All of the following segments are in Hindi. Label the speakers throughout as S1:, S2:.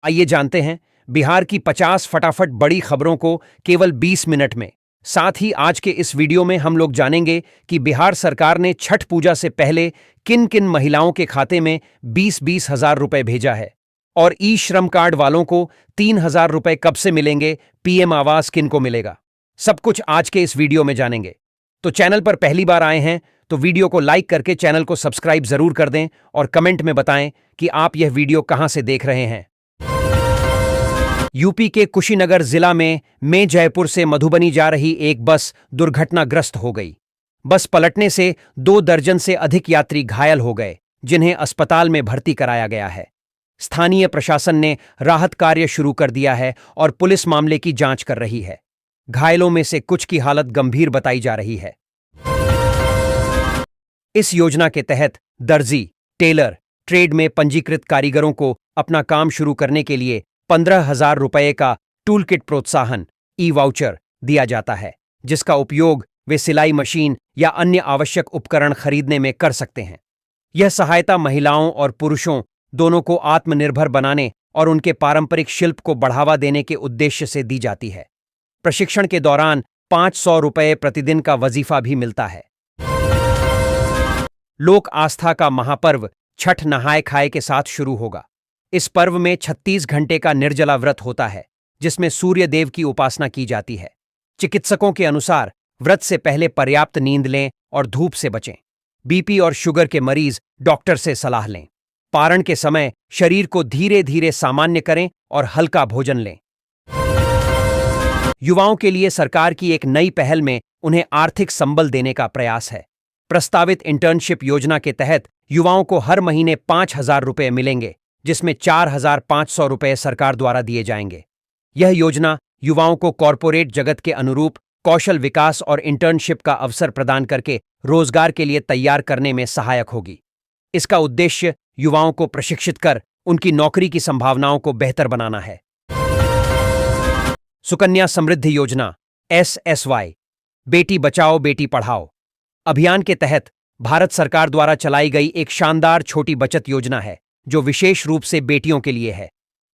S1: आइए जानते हैं बिहार की 50 फटाफट बड़ी खबरों को केवल 20 मिनट में। साथ ही आज के इस वीडियो में हम लोग जानेंगे कि बिहार सरकार ने छठ पूजा से पहले किन किन महिलाओं के खाते में 20-20 हजार रुपए भेजा है और ई श्रम कार्ड वालों को 3,000 रुपए कब से मिलेंगे, पीएम आवास किन को मिलेगा। सब कुछ आज के इस वीडियो में जानेंगे। तो चैनल पर पहली बार आए हैं तो वीडियो को लाइक करके चैनल को सब्सक्राइब जरूर कर दें और कमेंट में बताएं कि आप यह वीडियो कहां से देख रहे हैं। यूपी के कुशीनगर जिला में जयपुर से मधुबनी जा रही एक बस दुर्घटनाग्रस्त हो गई। बस पलटने से 2 दर्जन से अधिक यात्री घायल हो गए, जिन्हें अस्पताल में भर्ती कराया गया है। स्थानीय प्रशासन ने राहत कार्य शुरू कर दिया है और पुलिस मामले की जांच कर रही है। घायलों में से कुछ की हालत गंभीर बताई जा रही है। इस योजना के तहत दर्जी, टेलर, ट्रेड में पंजीकृत कारीगरों को अपना काम शुरू करने के लिए 15,000 रुपये का टूल किट प्रोत्साहन ई वाउचर दिया जाता है, जिसका उपयोग वे सिलाई मशीन या अन्य आवश्यक उपकरण खरीदने में कर सकते हैं। यह सहायता महिलाओं और पुरुषों दोनों को आत्मनिर्भर बनाने और उनके पारंपरिक शिल्प को बढ़ावा देने के उद्देश्य से दी जाती है। प्रशिक्षण के दौरान 500 रुपये प्रतिदिन का वजीफा भी मिलता है। लोक आस्था का महापर्व छठ नहाय खाए के साथ शुरू होगा। इस पर्व में 36 घंटे का निर्जला व्रत होता है, जिसमें सूर्य देव की उपासना की जाती है। चिकित्सकों के अनुसार व्रत से पहले पर्याप्त नींद लें और धूप से बचें। बीपी और शुगर के मरीज डॉक्टर से सलाह लें। पारण के समय शरीर को धीरे धीरे सामान्य करें और हल्का भोजन लें। युवाओं के लिए सरकार की एक नई पहल में उन्हें आर्थिक संबल देने का प्रयास है। प्रस्तावित इंटर्नशिप योजना के तहत युवाओं को हर महीने 5,000 रुपये मिलेंगे, जिसमें 4,500 रुपये सरकार द्वारा दिए जाएंगे। यह योजना युवाओं को कॉरपोरेट जगत के अनुरूप कौशल विकास और इंटर्नशिप का अवसर प्रदान करके रोजगार के लिए तैयार करने में सहायक होगी। इसका उद्देश्य युवाओं को प्रशिक्षित कर उनकी नौकरी की संभावनाओं को बेहतर बनाना है। सुकन्या समृद्धि योजना SSY बेटी बचाओ बेटी पढ़ाओ अभियान के तहत भारत सरकार द्वारा चलाई गई एक शानदार छोटी बचत योजना है, जो विशेष रूप से बेटियों के लिए है।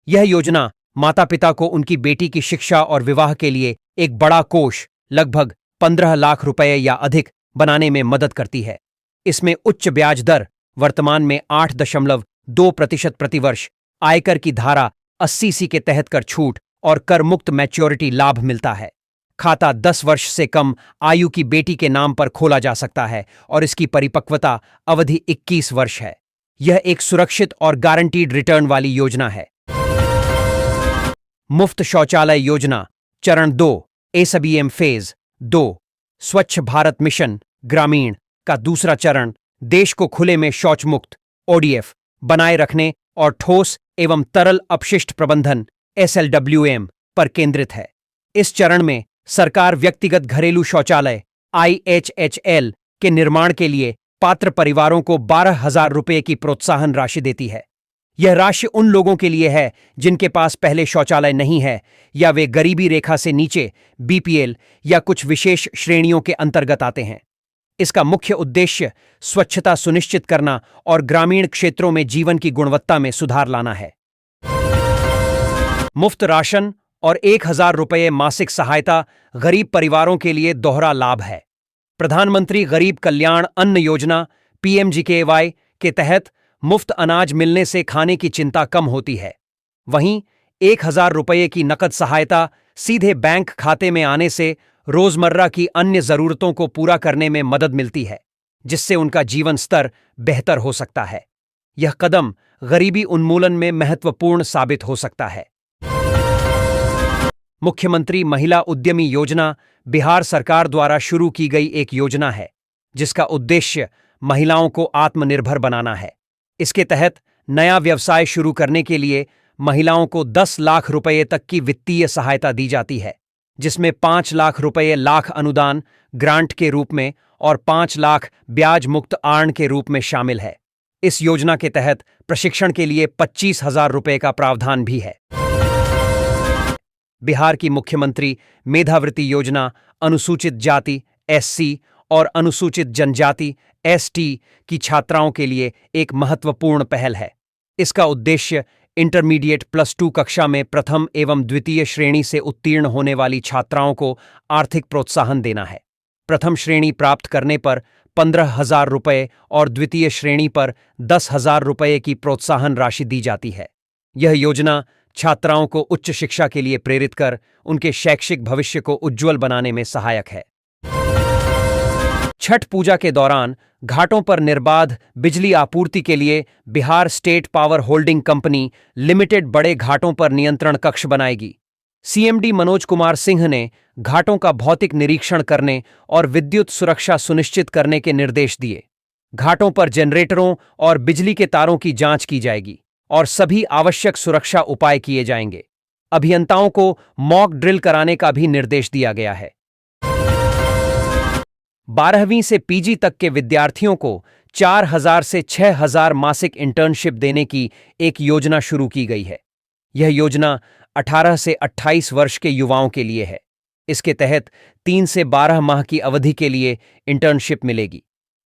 S1: यह योजना माता पिता को उनकी बेटी की शिक्षा और विवाह के लिए एक बड़ा कोष लगभग 15 लाख रुपए या अधिक बनाने में मदद करती है। इसमें उच्च ब्याज दर वर्तमान में 8.2% प्रतिवर्ष, आयकर की धारा 80C के तहत कर छूट और कर मुक्त मैच्योरिटी लाभ मिलता है। खाता 10 वर्ष से कम आयु की बेटी के नाम पर खोला जा सकता है और इसकी परिपक्वता अवधि 21 वर्ष है। यह एक सुरक्षित और गारंटीड रिटर्न वाली योजना है। मुफ्त शौचालय योजना चरण 2 SBM फेज 2 स्वच्छ भारत मिशन ग्रामीण का दूसरा चरण देश को खुले में शौच मुक्त ODF बनाए रखने और ठोस एवं तरल अपशिष्ट प्रबंधन SLWM पर केंद्रित है। इस चरण में सरकार व्यक्तिगत घरेलू शौचालय IHHL के निर्माण के लिए पात्र परिवारों को 12,000 रुपये की प्रोत्साहन राशि देती है। यह राशि उन लोगों के लिए है जिनके पास पहले शौचालय नहीं है या वे गरीबी रेखा से नीचे BPL या कुछ विशेष श्रेणियों के अंतर्गत आते हैं। इसका मुख्य उद्देश्य स्वच्छता सुनिश्चित करना और ग्रामीण क्षेत्रों में जीवन की गुणवत्ता में सुधार लाना है। मुफ्त राशन और 1,000 रुपये मासिक सहायता गरीब परिवारों के लिए दोहरा लाभ है। प्रधानमंत्री गरीब कल्याण अन्न योजना PMGKY के तहत मुफ्त अनाज मिलने से खाने की चिंता कम होती है। वहीं 1,000 रुपये की नकद सहायता सीधे बैंक खाते में आने से रोजमर्रा की अन्य जरूरतों को पूरा करने में मदद मिलती है, जिससे उनका जीवन स्तर बेहतर हो सकता है। यह कदम गरीबी उन्मूलन में महत्वपूर्ण साबित हो सकता है। मुख्यमंत्री महिला उद्यमी योजना बिहार सरकार द्वारा शुरू की गई एक योजना है, जिसका उद्देश्य महिलाओं को आत्मनिर्भर बनाना है। इसके तहत नया व्यवसाय शुरू करने के लिए महिलाओं को 10 लाख रुपये तक की वित्तीय सहायता दी जाती है, जिसमें 5 लाख रुपये लाख अनुदान ग्रांट के रूप में और 5 लाख ब्याज मुक्त आर्ण के रूप में शामिल है। इस योजना के तहत प्रशिक्षण के लिए 25,000 रुपये का प्रावधान भी है। बिहार की मुख्यमंत्री मेधावृत्ति योजना अनुसूचित जाति SC और अनुसूचित जनजाति ST की छात्राओं के लिए एक महत्वपूर्ण पहल है। इसका उद्देश्य इंटरमीडिएट +2 कक्षा में प्रथम एवं द्वितीय श्रेणी से उत्तीर्ण होने वाली छात्राओं को आर्थिक प्रोत्साहन देना है। प्रथम श्रेणी प्राप्त करने पर 15,000 रुपये और द्वितीय श्रेणी पर 10,000 रुपये की प्रोत्साहन राशि दी जाती है। यह योजना छात्राओं को उच्च शिक्षा के लिए प्रेरित कर उनके शैक्षिक भविष्य को उज्ज्वल बनाने में सहायक है। छठ पूजा के दौरान घाटों पर निर्बाध बिजली आपूर्ति के लिए Bihar state power holding company limited बड़े घाटों पर नियंत्रण कक्ष बनाएगी। सीएमडी मनोज कुमार सिंह ने घाटों का भौतिक निरीक्षण करने और विद्युत सुरक्षा सुनिश्चित करने के निर्देश दिए। घाटों पर जनरेटरों और बिजली के तारों की जांच की जाएगी और सभी आवश्यक सुरक्षा उपाय किए जाएंगे। अभियंताओं को मॉक ड्रिल कराने का भी निर्देश दिया गया है। 12वीं से पीजी तक के विद्यार्थियों को 4,000 से 6,000 मासिक इंटर्नशिप देने की एक योजना शुरू की गई है। यह योजना 18 से 28 वर्ष के युवाओं के लिए है। इसके तहत 3 से 12 माह की अवधि के लिए इंटर्नशिप मिलेगी।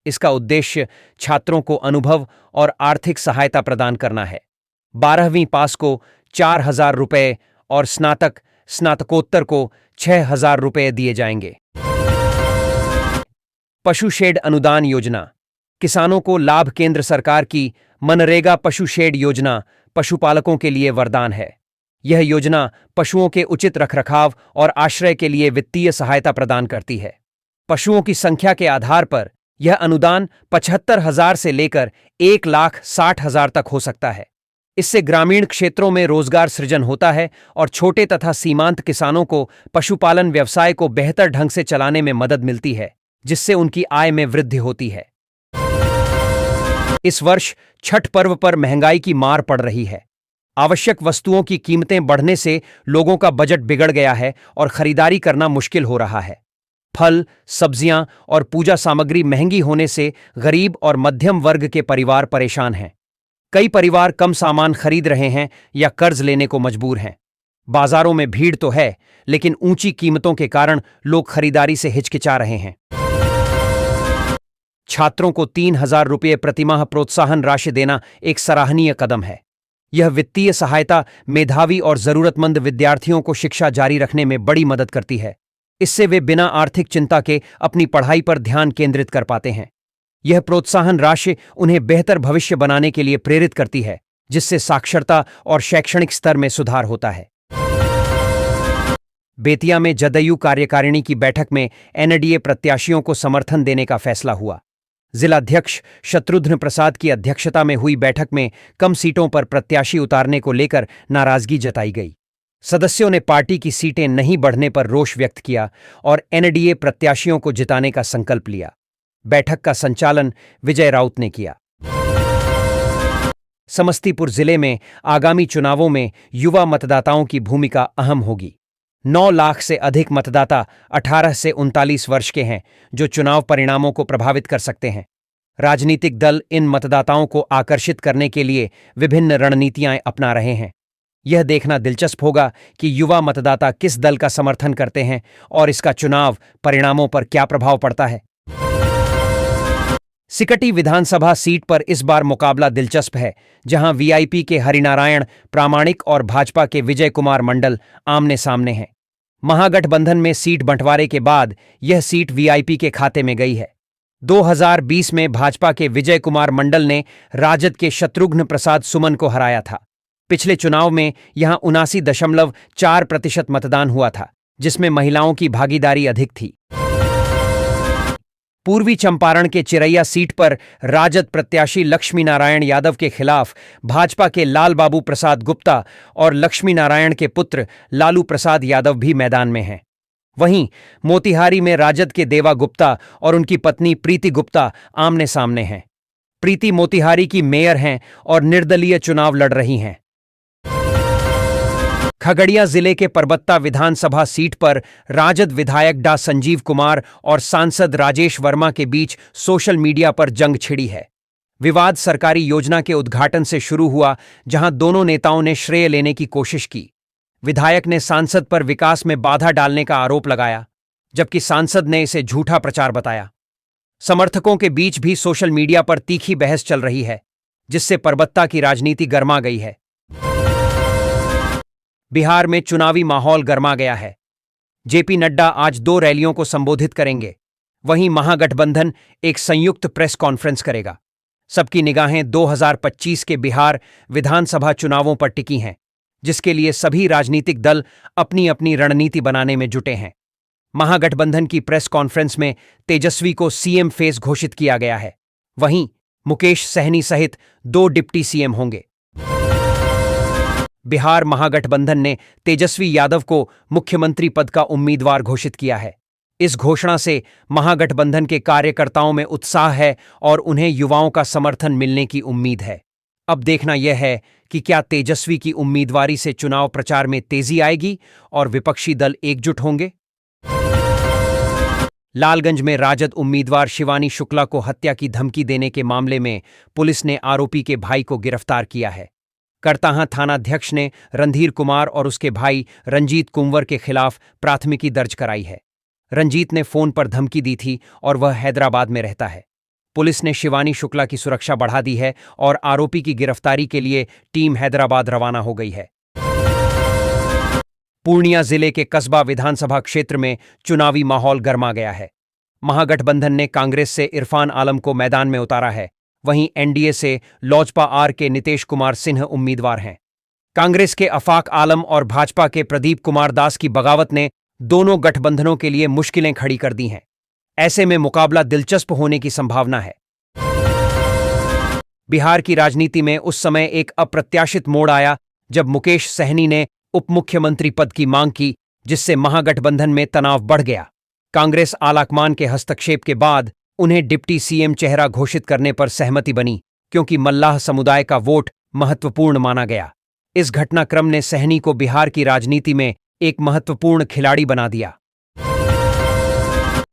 S1: इसका उद्देश्य छात्रों को अनुभव और आर्थिक सहायता प्रदान करना है। 12वीं पास को 4,000 रुपये और स्नातकोत्तर को 6,000 रुपये दिए जाएंगे। पशु शेड अनुदान योजना। किसानों को लाभ। केंद्र सरकार की मनरेगा पशु शेड योजना पशुपालकों के लिए वरदान है। यह योजना पशुओं के उचित रखरखाव और आश्रय के लिए वित्तीय सहायता प्रदान करती है। पशुओं की संख्या के आधार पर यह अनुदान 75,000 से लेकर 1,60,000 तक हो सकता है। इससे ग्रामीण क्षेत्रों में रोजगार सृजन होता है और छोटे तथा सीमांत किसानों को पशुपालन व्यवसाय को बेहतर ढंग से चलाने में मदद मिलती है, जिससे उनकी आय में वृद्धि होती है। इस वर्ष छठ पर्व पर महंगाई की मार पड़ रही है। आवश्यक वस्तुओं की कीमतें बढ़ने से लोगों का बजट बिगड़ गया है और खरीदारी करना मुश्किल हो रहा है। फल, सब्जियां और पूजा सामग्री महंगी होने से गरीब और मध्यम वर्ग के परिवार परेशान हैं। कई परिवार कम सामान खरीद रहे हैं या कर्ज लेने को मजबूर हैं। बाजारों में भीड़ तो है, लेकिन ऊंची कीमतों के कारण लोग खरीदारी से हिचकिचा रहे हैं। छात्रों को 3,000 रुपये प्रतिमाह प्रोत्साहन राशि देना एक सराहनीय कदम है। यह वित्तीय सहायता मेधावी और जरूरतमंद विद्यार्थियों को शिक्षा जारी रखने में बड़ी मदद करती है। इससे वे बिना आर्थिक चिंता के अपनी पढ़ाई पर ध्यान केंद्रित कर पाते हैं। यह प्रोत्साहन राशि उन्हें बेहतर भविष्य बनाने के लिए प्रेरित करती है, जिससे साक्षरता और शैक्षणिक स्तर में सुधार होता है। बेतिया में जदयू कार्यकारिणी की बैठक में एनडीए प्रत्याशियों को समर्थन देने का फैसला हुआ। जिलाध्यक्ष शत्रुघ्न प्रसाद की अध्यक्षता में हुई बैठक में कम सीटों पर प्रत्याशी उतारने को लेकर नाराजगी जताई गई। सदस्यों ने पार्टी की सीटें नहीं बढ़ने पर रोष व्यक्त किया और एनडीए प्रत्याशियों को जिताने का संकल्प लिया। बैठक का संचालन विजय राउत ने किया। समस्तीपुर जिले में आगामी चुनावों में युवा मतदाताओं की भूमिका अहम होगी। 9 लाख से अधिक मतदाता 18 से 39 वर्ष के हैं, जो चुनाव परिणामों को प्रभावित कर सकते हैं। राजनीतिक दल इन मतदाताओं को आकर्षित करने के लिए विभिन्न रणनीतियां अपना रहे हैं। यह देखना दिलचस्प होगा कि युवा मतदाता किस दल का समर्थन करते हैं और इसका चुनाव परिणामों पर क्या प्रभाव पड़ता है। सिकटी विधानसभा सीट पर इस बार मुकाबला दिलचस्प है, जहां वीआईपी के हरिनारायण प्रामाणिक और भाजपा के विजय कुमार मंडल आमने सामने हैं। महागठबंधन में सीट बंटवारे के बाद यह सीट वीआईपी के खाते में गई है। 2020 में भाजपा के विजय कुमार मंडल ने राजद के शत्रुघ्न प्रसाद सुमन को हराया था। पिछले चुनाव में यहां 79.4% मतदान हुआ था, जिसमें महिलाओं की भागीदारी अधिक थी। पूर्वी चंपारण के चिरैया सीट पर राजद प्रत्याशी लक्ष्मी नारायण यादव के खिलाफ भाजपा के लाल बाबू प्रसाद गुप्ता और लक्ष्मी नारायण के पुत्र लालू प्रसाद यादव भी मैदान में हैं। वहीं मोतिहारी में राजद के देवा गुप्ता और उनकी पत्नी प्रीति गुप्ता आमने सामने हैं। प्रीति मोतिहारी की मेयर हैं और निर्दलीय चुनाव लड़ रही हैं। खगड़िया जिले के परबत्ता विधानसभा सीट पर राजद विधायक डा संजीव कुमार और सांसद राजेश वर्मा के बीच सोशल मीडिया पर जंग छिड़ी है। विवाद सरकारी योजना के उद्घाटन से शुरू हुआ, जहां दोनों नेताओं ने श्रेय लेने की कोशिश की। विधायक ने सांसद पर विकास में बाधा डालने का आरोप लगाया, जबकि सांसद ने इसे झूठा प्रचार बताया। समर्थकों के बीच भी सोशल मीडिया पर तीखी बहस चल रही है, जिससे परबत्ता की राजनीति गर्मा गई है। बिहार में चुनावी माहौल गर्मा गया है। जेपी नड्डा आज 2 रैलियों को संबोधित करेंगे। वहीं महागठबंधन एक संयुक्त प्रेस कॉन्फ्रेंस करेगा। सबकी निगाहें 2025 के बिहार विधानसभा चुनावों पर टिकी हैं, जिसके लिए सभी राजनीतिक दल अपनी अपनी रणनीति बनाने में जुटे हैं। महागठबंधन की प्रेस कॉन्फ्रेंस में तेजस्वी को सीएम फेस घोषित किया गया है। वहीं मुकेश सहनी सहित 2 डिप्टी सीएम होंगे। बिहार महागठबंधन ने तेजस्वी यादव को मुख्यमंत्री पद का उम्मीदवार घोषित किया है। इस घोषणा से महागठबंधन के कार्यकर्ताओं में उत्साह है और उन्हें युवाओं का समर्थन मिलने की उम्मीद है। अब देखना यह है कि क्या तेजस्वी की उम्मीदवारी से चुनाव प्रचार में तेजी आएगी और विपक्षी दल एकजुट होंगे। लालगंज में राजद उम्मीदवार शिवानी शुक्ला को हत्या की धमकी देने के मामले में पुलिस ने आरोपी के भाई को गिरफ्तार किया है। करताहां थानाध्यक्ष ने रणधीर कुमार और उसके भाई रंजीत कुंवर के खिलाफ प्राथमिकी दर्ज कराई है। रंजीत ने फोन पर धमकी दी थी और वह हैदराबाद में रहता है। पुलिस ने शिवानी शुक्ला की सुरक्षा बढ़ा दी है और आरोपी की गिरफ्तारी के लिए टीम हैदराबाद रवाना हो गई है। पूर्णिया जिले के कस्बा विधानसभा क्षेत्र में चुनावी माहौल गर्मा गया है। महागठबंधन ने कांग्रेस से इरफान आलम को मैदान में उतारा है। वहीं एनडीए से लोजपा आर के नीतीश कुमार सिन्हा उम्मीदवार हैं। कांग्रेस के अफाक आलम और भाजपा के प्रदीप कुमार दास की बगावत ने दोनों गठबंधनों के लिए मुश्किलें खड़ी कर दी हैं। ऐसे में मुकाबला दिलचस्प होने की संभावना है। बिहार की राजनीति में उस समय एक अप्रत्याशित मोड़ आया जब मुकेश सहनी ने उप मुख्यमंत्री पद की मांग की, जिससे महागठबंधन में तनाव बढ़ गया। कांग्रेस आलाकमान के हस्तक्षेप के बाद उन्हें डिप्टी सीएम चेहरा घोषित करने पर सहमति बनी, क्योंकि मल्लाह समुदाय का वोट महत्वपूर्ण माना गया। इस घटनाक्रम ने सहनी को बिहार की राजनीति में एक महत्वपूर्ण खिलाड़ी बना दिया।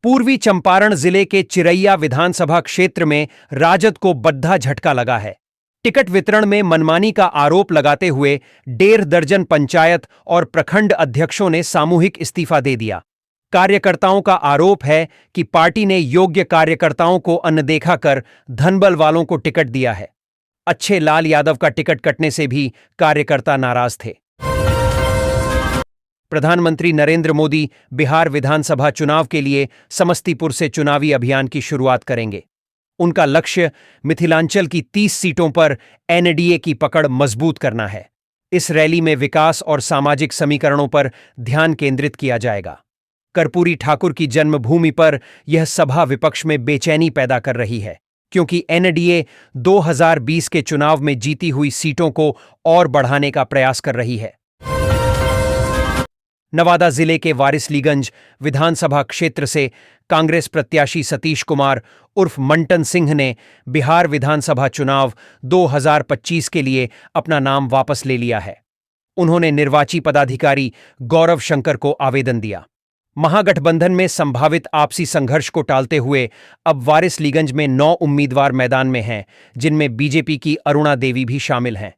S1: पूर्वी चंपारण जिले के चिरैया विधानसभा क्षेत्र में राजद को बद्धा झटका लगा है। टिकट वितरण में मनमानी का आरोप लगाते हुए 1.5 दर्जन पंचायत और प्रखंड अध्यक्षों ने सामूहिक इस्तीफा दे दिया। कार्यकर्ताओं का आरोप है कि पार्टी ने योग्य कार्यकर्ताओं को अनदेखा कर धनबल वालों को टिकट दिया है। अच्छे लाल यादव का टिकट कटने से भी कार्यकर्ता नाराज थे। प्रधानमंत्री नरेंद्र मोदी बिहार विधानसभा चुनाव के लिए समस्तीपुर से चुनावी अभियान की शुरुआत करेंगे। उनका लक्ष्य मिथिलांचल की 30 सीटों पर एनडीए की पकड़ मजबूत करना है। इस रैली में विकास और सामाजिक समीकरणों पर ध्यान केंद्रित किया जाएगा। कर्पूरी ठाकुर की जन्मभूमि पर यह सभा विपक्ष में बेचैनी पैदा कर रही है, क्योंकि एनडीए 2020 के चुनाव में जीती हुई सीटों को और बढ़ाने का प्रयास कर रही है। नवादा जिले के वारिसलीगंज विधानसभा क्षेत्र से कांग्रेस प्रत्याशी सतीश कुमार उर्फ मंटन सिंह ने बिहार विधानसभा चुनाव 2025 के लिए अपना नाम वापस ले लिया है। उन्होंने निर्वाची पदाधिकारी गौरव शंकर को आवेदन दिया। महागठबंधन में संभावित आपसी संघर्ष को टालते हुए अब वारिसलीगंज में 9 उम्मीदवार मैदान में हैं, जिनमें बीजेपी की अरुणा देवी भी शामिल हैं।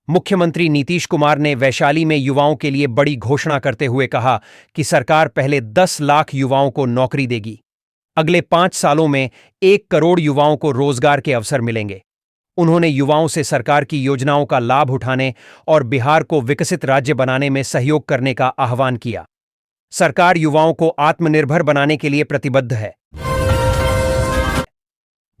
S1: मुख्यमंत्री नीतीश कुमार ने वैशाली में युवाओं के लिए बड़ी घोषणा करते हुए कहा कि सरकार पहले 10 लाख युवाओं को नौकरी देगी। अगले 5 सालों में 1 करोड़ युवाओं को रोजगार के अवसर मिलेंगे। उन्होंने युवाओं से सरकार की योजनाओं का लाभ उठाने और बिहार को विकसित राज्य बनाने में सहयोग करने का आह्वान किया। सरकार युवाओं को आत्मनिर्भर बनाने के लिए प्रतिबद्ध है।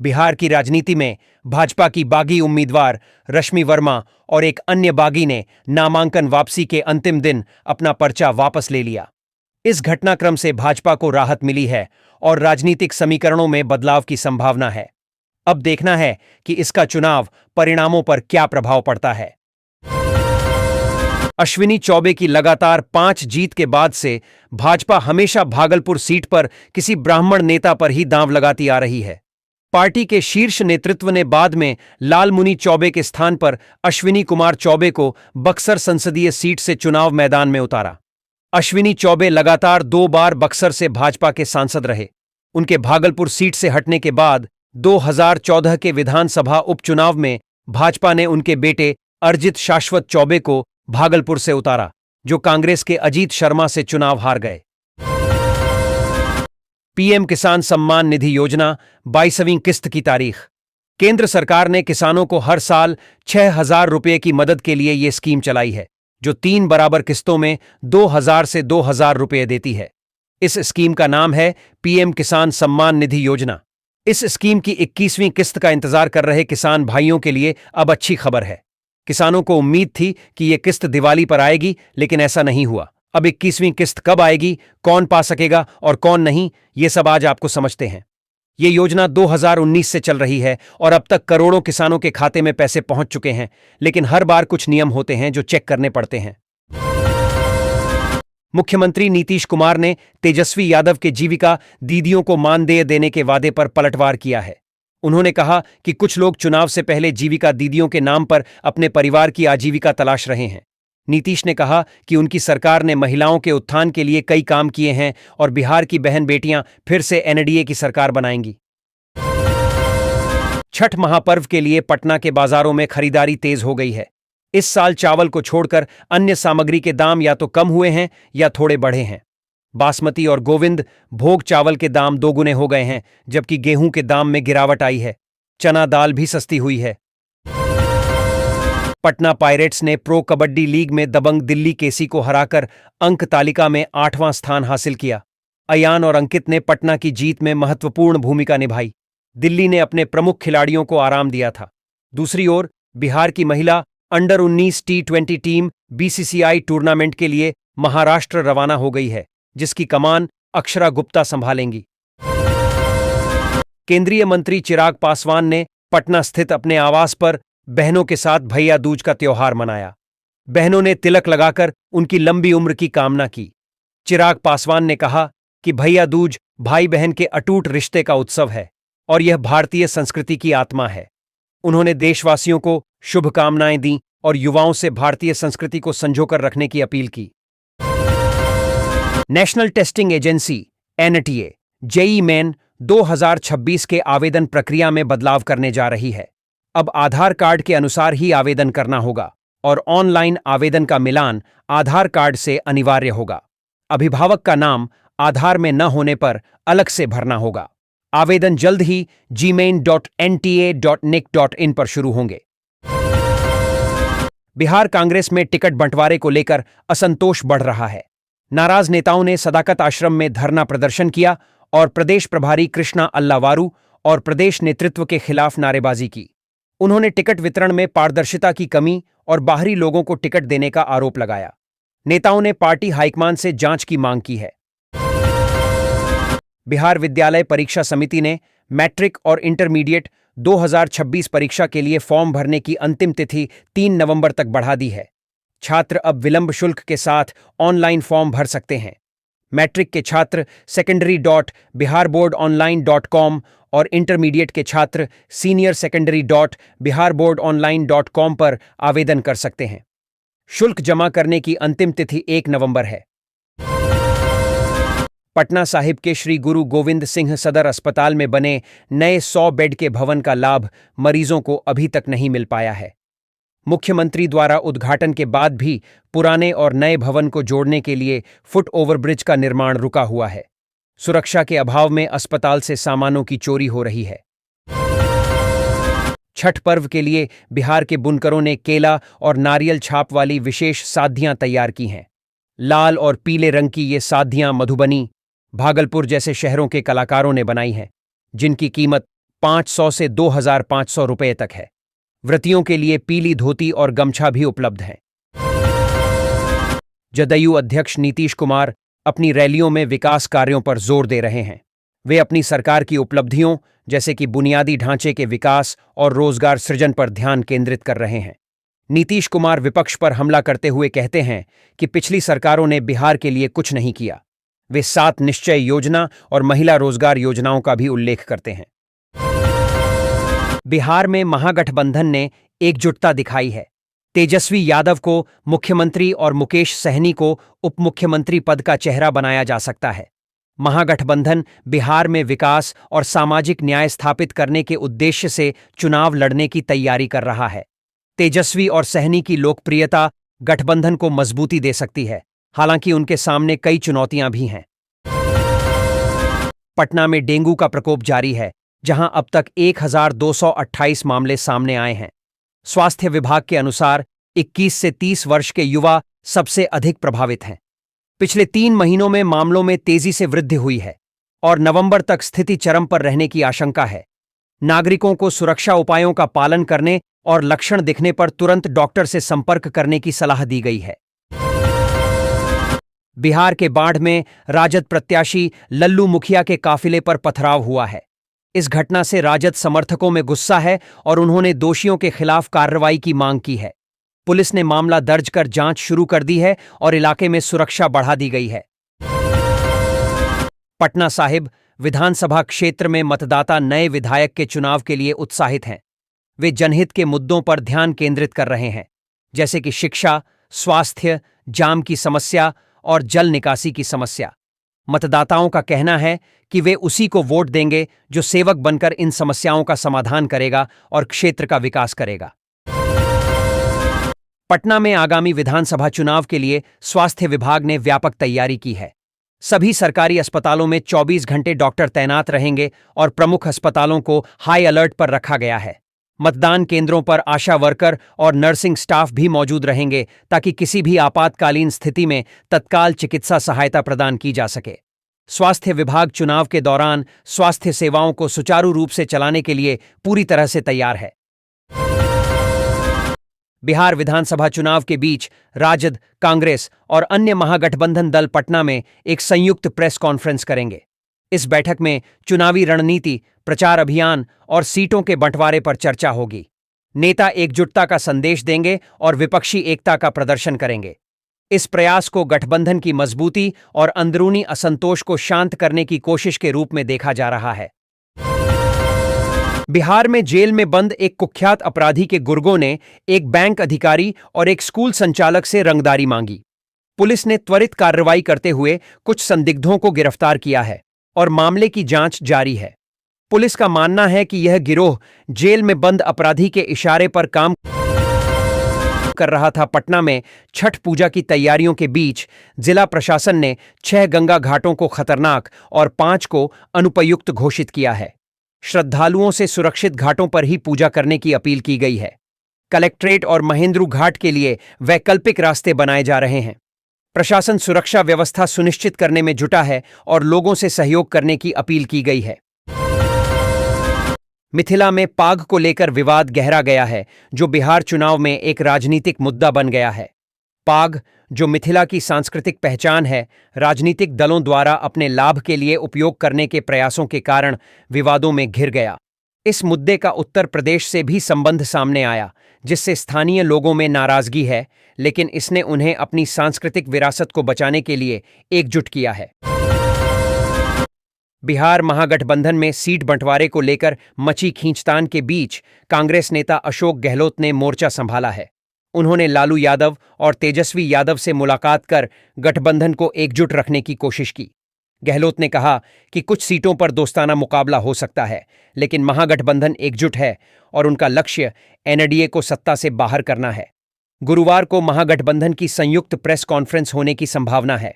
S1: बिहार की राजनीति में भाजपा की बागी उम्मीदवार रश्मि वर्मा और एक अन्य बागी ने नामांकन वापसी के अंतिम दिन अपना पर्चा वापस ले लिया। इस घटनाक्रम से भाजपा को राहत मिली है और राजनीतिक समीकरणों में बदलाव की संभावना है। अब देखना है कि इसका चुनाव परिणामों पर क्या प्रभाव पड़ता है। अश्विनी चौबे की लगातार 5 जीत के बाद से भाजपा हमेशा भागलपुर सीट पर किसी ब्राह्मण नेता पर ही दांव लगाती आ रही है। पार्टी के शीर्ष नेतृत्व ने बाद में लालमुनि चौबे के स्थान पर अश्विनी कुमार चौबे को बक्सर संसदीय सीट से चुनाव मैदान में उतारा। अश्विनी चौबे लगातार 2 बार बक्सर से भाजपा के सांसद रहे। उनके भागलपुर सीट से हटने के बाद 2014 के विधानसभा उपचुनाव में भाजपा ने उनके बेटे अर्जित शाश्वत चौबे को भागलपुर से उतारा, जो कांग्रेस के अजीत शर्मा से चुनाव हार गए। पीएम किसान सम्मान निधि योजना 22वीं किस्त की तारीख। केंद्र सरकार ने किसानों को हर साल 6,000 रुपये की मदद के लिए ये स्कीम चलाई है, जो 3 बराबर किस्तों में 2,000 से 2,000 रुपये देती है। इस स्कीम का नाम है पीएम किसान सम्मान निधि योजना। इस स्कीम की 21वीं किस्त का इंतजार कर रहे किसान भाइयों के लिए अब अच्छी खबर है। किसानों को उम्मीद थी कि यह किस्त दिवाली पर आएगी, लेकिन ऐसा नहीं हुआ। अब 21वीं किस्त कब आएगी, कौन पा सकेगा और कौन नहीं, ये सब आज आपको समझते हैं। ये योजना 2019 से चल रही है और अब तक करोड़ों किसानों के खाते में पैसे पहुंच चुके हैं, लेकिन हर बार कुछ नियम होते हैं जो चेक करने पड़ते हैं। मुख्यमंत्री नीतीश कुमार ने तेजस्वी यादव के जीविका दीदियों को मानदेय देने के वादे पर पलटवार किया है। उन्होंने कहा कि कुछ लोग चुनाव से पहले जीविका दीदियों के नाम पर अपने परिवार की आजीविका तलाश रहे हैं। नीतीश ने कहा कि उनकी सरकार ने महिलाओं के उत्थान के लिए कई काम किए हैं और बिहार की बहन बेटियां फिर से एनडीए की सरकार बनाएंगी। छठ महापर्व के लिए पटना के बाजारों में खरीदारी तेज हो गई है। इस साल चावल को छोड़कर अन्य सामग्री के दाम या तो कम हुए हैं या थोड़े बढ़े हैं। बासमती और गोविंद भोग चावल के दाम दोगुने हो गए हैं, जबकि गेहूं के दाम में गिरावट आई है। चना दाल भी सस्ती हुई है। पटना पायरेट्स ने प्रो कबड्डी लीग में दबंग दिल्ली केसी को हराकर अंक तालिका में 8वां स्थान हासिल किया। अयान और अंकित ने पटना की जीत में महत्वपूर्ण भूमिका निभाई। दिल्ली ने अपने प्रमुख खिलाड़ियों को आराम दिया था। दूसरी ओर बिहार की महिला under 19 T20 team BCCI tournament के लिए महाराष्ट्र रवाना हो गई है, जिसकी कमान अक्षरा गुप्ता संभालेंगी। केंद्रीय मंत्री चिराग पासवान ने पटना स्थित अपने आवास पर बहनों के साथ भैया दूज का त्योहार मनाया। बहनों ने तिलक लगाकर उनकी लंबी उम्र की कामना की। चिराग पासवान ने कहा कि भैया दूज भाई बहन के अटूट रिश्ते का उत्सव है और यह भारतीय संस्कृति की आत्मा है। उन्होंने देशवासियों को शुभकामनाएं दी और युवाओं से भारतीय संस्कृति को संजोकर रखने की अपील की। National testing agency NTA JEE main 2026 के आवेदन प्रक्रिया में बदलाव करने जा रही है। अब आधार कार्ड के अनुसार ही आवेदन करना होगा और ऑनलाइन आवेदन का मिलान आधार कार्ड से अनिवार्य होगा। अभिभावक का नाम आधार में न होने पर अलग से भरना होगा। आवेदन जल्द ही gmain.nta.nic.in पर शुरू होंगे। बिहार कांग्रेस में टिकट बंटवारे को लेकर असंतोष बढ़ रहा है। नाराज नेताओं ने सदाकत आश्रम में धरना प्रदर्शन किया और प्रदेश प्रभारी कृष्णा अल्लावारू और प्रदेश नेतृत्व के खिलाफ नारेबाजी की। उन्होंने टिकट वितरण में पारदर्शिता की कमी और बाहरी लोगों को टिकट देने का आरोप लगाया। नेताओं ने पार्टी हाईकमान से जांच की मांग की है। बिहार विद्यालय परीक्षा समिति ने मैट्रिक और इंटरमीडिएट 2026 परीक्षा के लिए फॉर्म भरने की अंतिम तिथि 3 नवंबर तक बढ़ा दी है। छात्र अब विलंब शुल्क के साथ ऑनलाइन फॉर्म भर सकते हैं। मैट्रिक के छात्र secondary.biharboardonline.com और इंटरमीडिएट के छात्र senior-secondary.biharboardonline.com पर आवेदन कर सकते हैं। शुल्क जमा करने की अंतिम तिथि 1 नवंबर है। पटना साहिब के श्री गुरु गोविंद सिंह सदर अस्पताल में बने नए 100 बेड के भवन का लाभ मरीजों को अभी तक नहीं मिल पाया है। मुख्यमंत्री द्वारा उद्घाटन के बाद भी पुराने और नए भवन को जोड़ने के लिए फुट ओवरब्रिज का निर्माण रुका हुआ है। सुरक्षा के अभाव में अस्पताल से सामानों की चोरी हो रही है। छठ पर्व के लिए बिहार के बुनकरों ने केला और नारियल छाप वाली विशेष साधियां तैयार की हैं। लाल और पीले रंग की ये साधियां मधुबनी, भागलपुर जैसे शहरों के कलाकारों ने बनाई हैं, जिनकी कीमत 500 से 2,500 रुपये तक है। व्रतियों के लिए पीली धोती और गमछा भी उपलब्ध हैं। जदयू अध्यक्ष नीतीश कुमार अपनी रैलियों में विकास कार्यों पर जोर दे रहे हैं। वे अपनी सरकार की उपलब्धियों जैसे कि बुनियादी ढांचे के विकास और रोजगार सृजन पर ध्यान केंद्रित कर रहे हैं। नीतीश कुमार विपक्ष पर हमला करते हुए कहते हैं कि पिछली सरकारों ने बिहार के लिए कुछ नहीं किया। वे 7 निश्चय योजना और महिला रोजगार योजनाओं का भी उल्लेख करते हैं। बिहार में महागठबंधन ने एकजुटता दिखाई है। तेजस्वी यादव को मुख्यमंत्री और मुकेश सहनी को उपमुख्यमंत्री पद का चेहरा बनाया जा सकता है। महागठबंधन बिहार में विकास और सामाजिक न्याय स्थापित करने के उद्देश्य से चुनाव लड़ने की तैयारी कर रहा है। तेजस्वी और सहनी की लोकप्रियता गठबंधन को मजबूती दे सकती है, हालांकि उनके सामने कई चुनौतियां भी हैं। पटना में डेंगू का प्रकोप जारी है, जहां अब तक 1228 मामले सामने आए हैं। स्वास्थ्य विभाग के अनुसार 21 से 30 वर्ष के युवा सबसे अधिक प्रभावित हैं। पिछले 3 महीनों में मामलों में तेजी से वृद्धि हुई है और नवंबर तक स्थिति चरम पर रहने की आशंका है। नागरिकों को सुरक्षा उपायों का पालन करने और लक्षण दिखने पर तुरंत डॉक्टर से संपर्क करने की सलाह दी गई है। बिहार के बाढ़ में राजद प्रत्याशी लल्लू मुखिया के काफिले पर पथराव हुआ है। इस घटना से राजद समर्थकों में गुस्सा है और उन्होंने दोषियों के खिलाफ कार्रवाई की मांग की है। पुलिस ने मामला दर्ज कर जांच शुरू कर दी है और इलाके में सुरक्षा बढ़ा दी गई है। पटना साहिब विधानसभा क्षेत्र में मतदाता नए विधायक के चुनाव के लिए उत्साहित हैं। वे जनहित के मुद्दों पर ध्यान केंद्रित कर रहे हैं, जैसे कि शिक्षा, स्वास्थ्य, जाम की समस्या और जल निकासी की समस्या। मतदाताओं का कहना है कि वे उसी को वोट देंगे जो सेवक बनकर इन समस्याओं का समाधान करेगा और क्षेत्र का विकास करेगा। पटना में आगामी विधानसभा चुनाव के लिए स्वास्थ्य विभाग ने व्यापक तैयारी की है। सभी सरकारी अस्पतालों में 24 घंटे डॉक्टर तैनात रहेंगे और प्रमुख अस्पतालों को हाई अलर्ट पर रखा गया है। मतदान केंद्रों पर आशा वर्कर और नर्सिंग स्टाफ भी मौजूद रहेंगे ताकि किसी भी आपातकालीन स्थिति में तत्काल चिकित्सा सहायता प्रदान की जा सके। स्वास्थ्य विभाग चुनाव के दौरान स्वास्थ्य सेवाओं को सुचारू रूप से चलाने के लिए पूरी तरह से तैयार है। बिहार विधानसभा चुनाव के बीच राजद, कांग्रेस और अन्य महागठबंधन दल पटना में एक संयुक्त प्रेस कॉन्फ्रेंस करेंगे। इस बैठक में चुनावी रणनीति, प्रचार अभियान और सीटों के बंटवारे पर चर्चा होगी। नेता एकजुटता का संदेश देंगे और विपक्षी एकता का प्रदर्शन करेंगे। इस प्रयास को गठबंधन की मजबूती और अंदरूनी असंतोष को शांत करने की कोशिश के रूप में देखा जा रहा है। बिहार में जेल में बंद एक कुख्यात अपराधी के गुर्गों ने एक बैंक अधिकारी और एक स्कूल संचालक से रंगदारी मांगी। पुलिस ने त्वरित कार्रवाई करते हुए कुछ संदिग्धों को गिरफ्तार किया है और मामले की जांच जारी है। पुलिस का मानना है कि यह गिरोह जेल में बंद अपराधी के इशारे पर काम कर रहा था। पटना में छठ पूजा की तैयारियों के बीच जिला प्रशासन ने 6 गंगा घाटों को खतरनाक और 5 को अनुपयुक्त घोषित किया है। श्रद्धालुओं से सुरक्षित घाटों पर ही पूजा करने की अपील की गई है। कलेक्ट्रेट और महेंद्रू घाट के लिए वैकल्पिक रास्ते बनाए जा रहे हैं। प्रशासन सुरक्षा व्यवस्था सुनिश्चित करने में जुटा है और लोगों से सहयोग करने की अपील की गई है। मिथिला में पाग को लेकर विवाद गहरा गया है, जो बिहार चुनाव में एक राजनीतिक मुद्दा बन गया है। पाग, जो मिथिला की सांस्कृतिक पहचान है, राजनीतिक दलों द्वारा अपने लाभ के लिए उपयोग करने के प्रयासों के कारण विवादों में घिर गया। इस मुद्दे का उत्तर प्रदेश से भी संबंध सामने आया, जिससे स्थानीय लोगों में नाराजगी है, लेकिन इसने उन्हें अपनी सांस्कृतिक विरासत को बचाने के लिए एकजुट किया है। बिहार महागठबंधन में सीट बंटवारे को लेकर मची खींचतान के बीच कांग्रेस नेता अशोक गहलोत ने मोर्चा संभाला है। उन्होंने लालू यादव और तेजस्वी यादव से मुलाकात कर गठबंधन को एकजुट रखने की कोशिश की। गहलोत ने कहा कि कुछ सीटों पर दोस्ताना मुकाबला हो सकता है, लेकिन महागठबंधन एकजुट है और उनका लक्ष्य एनडीए को सत्ता से बाहर करना है। गुरुवार को महागठबंधन की संयुक्त प्रेस कॉन्फ्रेंस होने की संभावना है।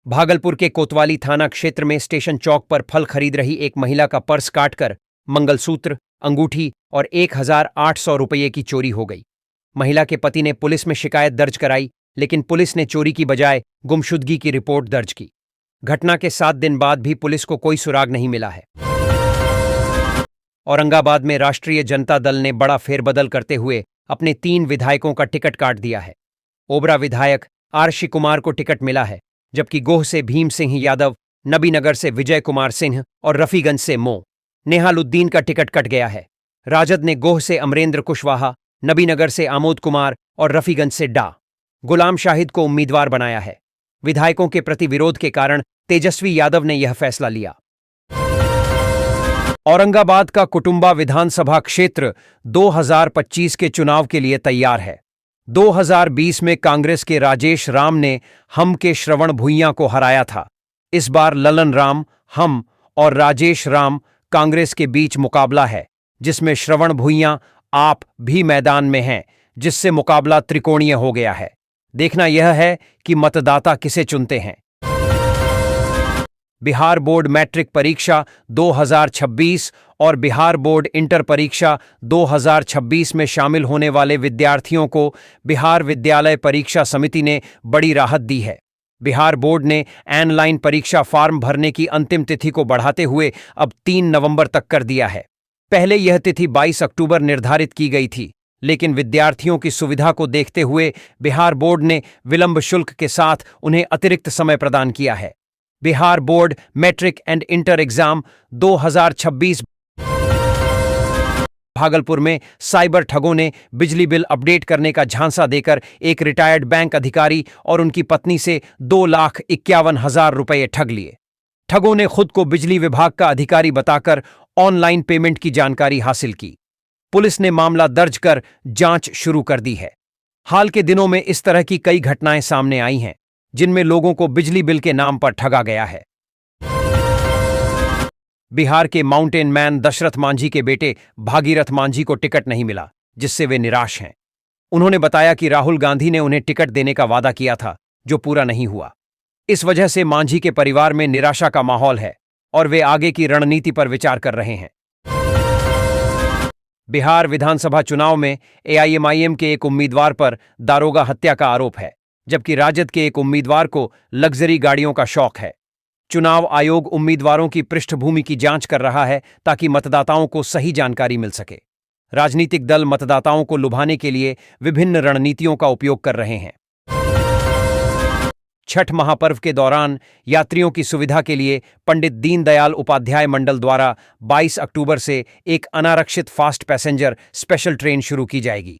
S1: भागलपुर के कोतवाली थाना क्षेत्र में स्टेशन चौक पर फल खरीद रही एक महिला का पर्स काटकर मंगलसूत्र, अंगूठी और 1,800 रुपये की चोरी हो गई। महिला के पति ने पुलिस में शिकायत दर्ज कराई, लेकिन पुलिस ने चोरी की बजाय गुमशुदगी की रिपोर्ट दर्ज की। घटना के 7 दिन बाद भी पुलिस को कोई सुराग नहीं मिला है। औरंगाबाद में राष्ट्रीय जनता दल ने बड़ा फेरबदल करते हुए अपने 3 विधायकों का टिकट काट दिया है। ओबरा विधायक आरशी कुमार को टिकट मिला है, जबकि गोह से भीम सिंह यादव, नबीनगर से विजय कुमार सिंह और रफीगंज से मो नेहालुद्दीन का टिकट कट गया है। राजद ने गोह से अमरेंद्र कुशवाहा, नबीनगर से आमोद कुमार और रफीगंज से डा गुलाम शाहिद को उम्मीदवार बनाया है। विधायकों के प्रति विरोध के कारण तेजस्वी यादव ने यह फैसला लिया। औरंगाबाद का कुटुंबा विधानसभा क्षेत्र 2025 के चुनाव के लिए तैयार है। 2020 में कांग्रेस के राजेश राम ने हम के श्रवण भुइयां को हराया था। इस बार ललन राम, हम और राजेश राम कांग्रेस के बीच मुकाबला है, जिसमें श्रवण भुइयां आप भी मैदान में हैं, जिससे मुकाबला त्रिकोणीय हो गया है। देखना यह है कि मतदाता किसे चुनते हैं। बिहार बोर्ड मैट्रिक परीक्षा 2026 और बिहार बोर्ड इंटर परीक्षा 2026 में शामिल होने वाले विद्यार्थियों को बिहार विद्यालय परीक्षा समिति ने बड़ी राहत दी है। बिहार बोर्ड ने ऑनलाइन परीक्षा फॉर्म भरने की अंतिम तिथि को बढ़ाते हुए अब 3 नवंबर तक कर दिया है। पहले यह तिथि 22 अक्टूबर निर्धारित की गई थी, लेकिन विद्यार्थियों की सुविधा को देखते हुए बिहार बोर्ड ने विलंब शुल्क के साथ उन्हें अतिरिक्त समय प्रदान किया है। Bihar board matric and inter exam 2026। Bhagalpur में साइबर ठगों ने बिजली बिल अपडेट करने का झांसा देकर एक रिटायर्ड बैंक अधिकारी और उनकी पत्नी से 2,51,000 रुपये ठग लिए। ठगों ने खुद को बिजली विभाग का अधिकारी बताकर ऑनलाइन पेमेंट की जानकारी हासिल की। पुलिस ने मामला दर्ज कर जांच शुरू कर दी है। हाल के दिनों में इस तरह की कई घटनाएं सामने आई हैं, जिनमें लोगों को बिजली बिल के नाम पर ठगा गया है। बिहार के माउंटेन मैन दशरथ मांझी के बेटे भागीरथ मांझी को टिकट नहीं मिला, जिससे वे निराश हैं। उन्होंने बताया कि राहुल गांधी ने उन्हें टिकट देने का वादा किया था, जो पूरा नहीं हुआ। इस वजह से मांझी के परिवार में निराशा का माहौल है और वे आगे की रणनीति पर विचार कर रहे हैं। बिहार विधानसभा चुनाव में एआईएमआईएम के एक उम्मीदवार पर दारोगा हत्या का आरोप है, जबकि राजद के एक उम्मीदवार को लग्जरी गाड़ियों का शौक है। चुनाव आयोग उम्मीदवारों की पृष्ठभूमि की जांच कर रहा है ताकि मतदाताओं को सही जानकारी मिल सके। राजनीतिक दल मतदाताओं को लुभाने के लिए विभिन्न रणनीतियों का उपयोग कर रहे हैं। छठ महापर्व के दौरान यात्रियों की सुविधा के लिए पंडित दीनदयाल उपाध्याय मंडल द्वारा 22 अक्टूबर से एक अनारक्षित फास्ट पैसेंजर स्पेशल ट्रेन शुरू की जाएगी।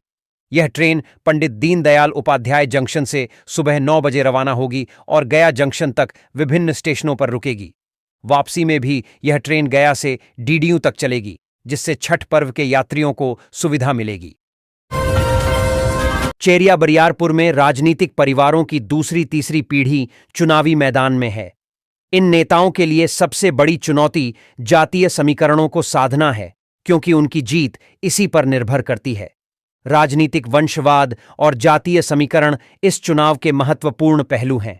S1: यह ट्रेन पंडित दीनदयाल उपाध्याय जंक्शन से सुबह 9 बजे रवाना होगी और गया जंक्शन तक विभिन्न स्टेशनों पर रुकेगी। वापसी में भी यह ट्रेन गया से डीडीयू तक चलेगी, जिससे छठ पर्व के यात्रियों को सुविधा मिलेगी। चेरिया बरियारपुर में राजनीतिक परिवारों की दूसरी तीसरी पीढ़ी चुनावी मैदान में है। इन नेताओं के लिए सबसे बड़ी चुनौती जातीय समीकरणों को साधना है, क्योंकि उनकी जीत इसी पर निर्भर करती है। राजनीतिक वंशवाद और जातीय समीकरण इस चुनाव के महत्वपूर्ण पहलू हैं।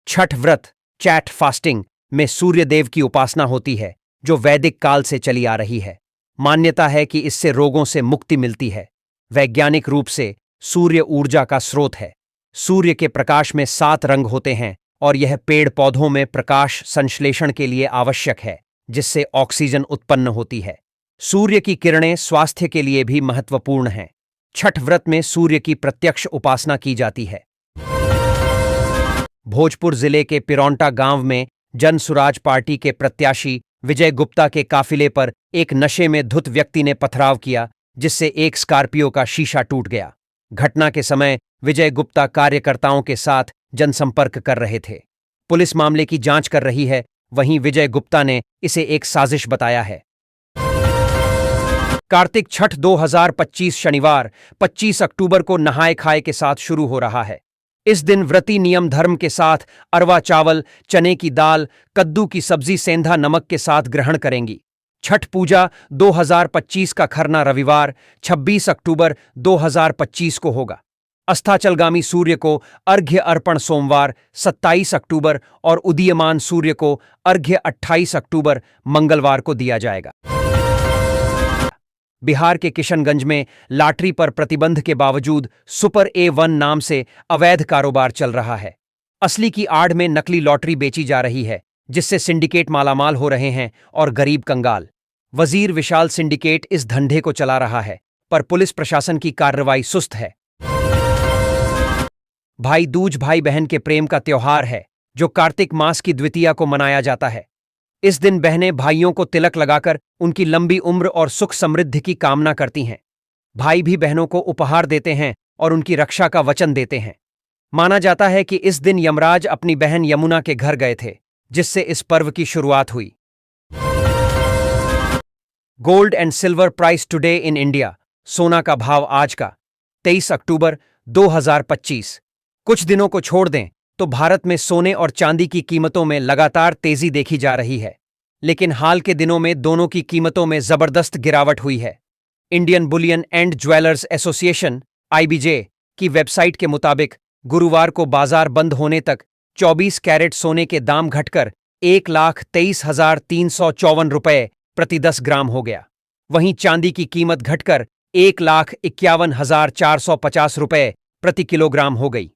S1: छठ व्रत चैट फास्टिंग में सूर्य देव की उपासना होती है, जो वैदिक काल से चली आ रही है। मान्यता है कि इससे रोगों से मुक्ति मिलती है। वैज्ञानिक रूप से सूर्य ऊर्जा का स्रोत है। सूर्य के प्रकाश में 7 रंग होते हैं और यह पेड़ पौधों में प्रकाश संश्लेषण के लिए आवश्यक है, जिससे ऑक्सीजन उत्पन्न होती है। सूर्य की किरणें स्वास्थ्य के लिए भी महत्वपूर्ण हैं। छठ व्रत में सूर्य की प्रत्यक्ष उपासना की जाती है। भोजपुर जिले के पिरौंटा गांव में जन सुराज पार्टी के प्रत्याशी विजय गुप्ता के काफिले पर एक नशे में धुत व्यक्ति ने पथराव किया, जिससे एक स्कॉर्पियो का शीशा टूट गया। घटना के समय विजय गुप्ता कार्यकर्ताओं के साथ जनसंपर्क कर रहे थे। पुलिस मामले की जांच कर रही है। वहीं विजय गुप्ता ने इसे एक साजिश बताया है। कार्तिक छठ 2025 शनिवार 25 अक्टूबर को नहाय खाए के साथ शुरू हो रहा है। इस दिन व्रती नियम धर्म के साथ अरवा चावल, चने की दाल, कद्दू की सब्जी सेंधा नमक के साथ ग्रहण करेंगी। छठ पूजा 2025 का खरना रविवार 26 अक्टूबर 2025 को होगा। अस्ताचलगामी सूर्य को अर्घ्य अर्पण सोमवार 27 अक्टूबर और उदीयमान सूर्य को अर्घ्य 28 अक्टूबर मंगलवार को दिया जाएगा। बिहार के किशनगंज में लॉटरी पर प्रतिबंध के बावजूद सुपर A1 नाम से अवैध कारोबार चल रहा है। असली की आड़ में नकली लॉटरी बेची जा रही है, जिससे सिंडिकेट मालामाल हो रहे हैं और गरीब कंगाल। वजीर विशाल सिंडिकेट इस धंधे को चला रहा है, पर पुलिस प्रशासन की कार्रवाई सुस्त है। भाई दूज भाई बहन के प्रेम का त्योहार है, जो कार्तिक मास की द्वितीया को मनाया जाता है। इस दिन बहनें भाइयों को तिलक लगाकर उनकी लंबी उम्र और सुख समृद्धि की कामना करती हैं। भाई भी बहनों को उपहार देते हैं और उनकी रक्षा का वचन देते हैं। माना जाता है कि इस दिन यमराज अपनी बहन यमुना के घर गए थे, जिससे इस पर्व की शुरुआत हुई। Gold and silver price today in India. सोना का भाव आज का 23 अक्टूबर 2025। कुछ दिनों को छोड़ दें तो भारत में सोने और चांदी की कीमतों में लगातार तेजी देखी जा रही है, लेकिन हाल के दिनों में दोनों की कीमतों में जबरदस्त गिरावट हुई है। Indian Boolean and jewellers association (IBJ) की वेबसाइट के मुताबिक गुरुवार को बाजार बंद होने तक 24 कैरेट सोने के दाम घटकर 1,23,354 रुपए प्रति 10 ग्राम हो गया। वहीं चांदी की कीमत घटकर 1,51,450 रुपए प्रति किलोग्राम हो गई।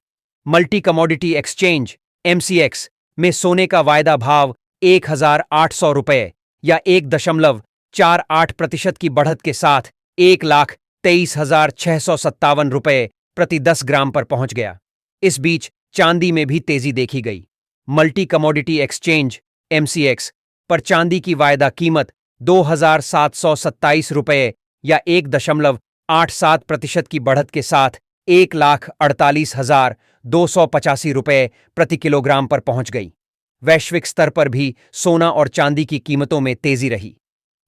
S1: मल्टी कमोडिटी एक्सचेंज MCX में सोने का वायदा भाव 1,800 रुपए या 1.48% की बढ़त के साथ 1,23,657 रुपए प्रति 10 ग्राम पर पहुंच गया। इस बीच चांदी में भी तेजी देखी गई। मल्टी कमोडिटी एक्सचेंज MCX पर चांदी की वायदा कीमत 2,727 रुपए या 1.87% की बढ़त के साथ 1,48,285 रुपए प्रति किलोग्राम पर पहुंच गई। वैश्विक स्तर पर भी सोना और चांदी की कीमतों में तेजी रही।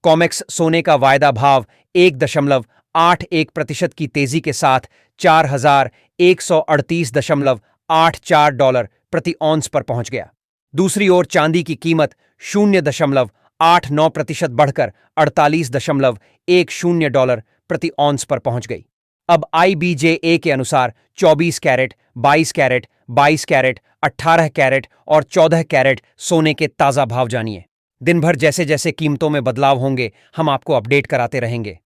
S1: कॉमेक्स सोने का वायदा भाव 1.81% की तेजी के साथ $4,138.84 प्रति ऑन्स पर पहुंच गया। दूसरी ओर चांदी की कीमत 0.89% बढ़कर $48.10 प्रति ऑन्स पर पहुंच गई। अब IBJA के अनुसार 24 कैरेट, 22 कैरेट, 22 कैरेट, 18 कैरेट और 14 कैरेट सोने के ताजा भाव जानिए। दिन भर जैसे जैसे कीमतों में बदलाव होंगे हम आपको अपडेट कराते रहेंगे।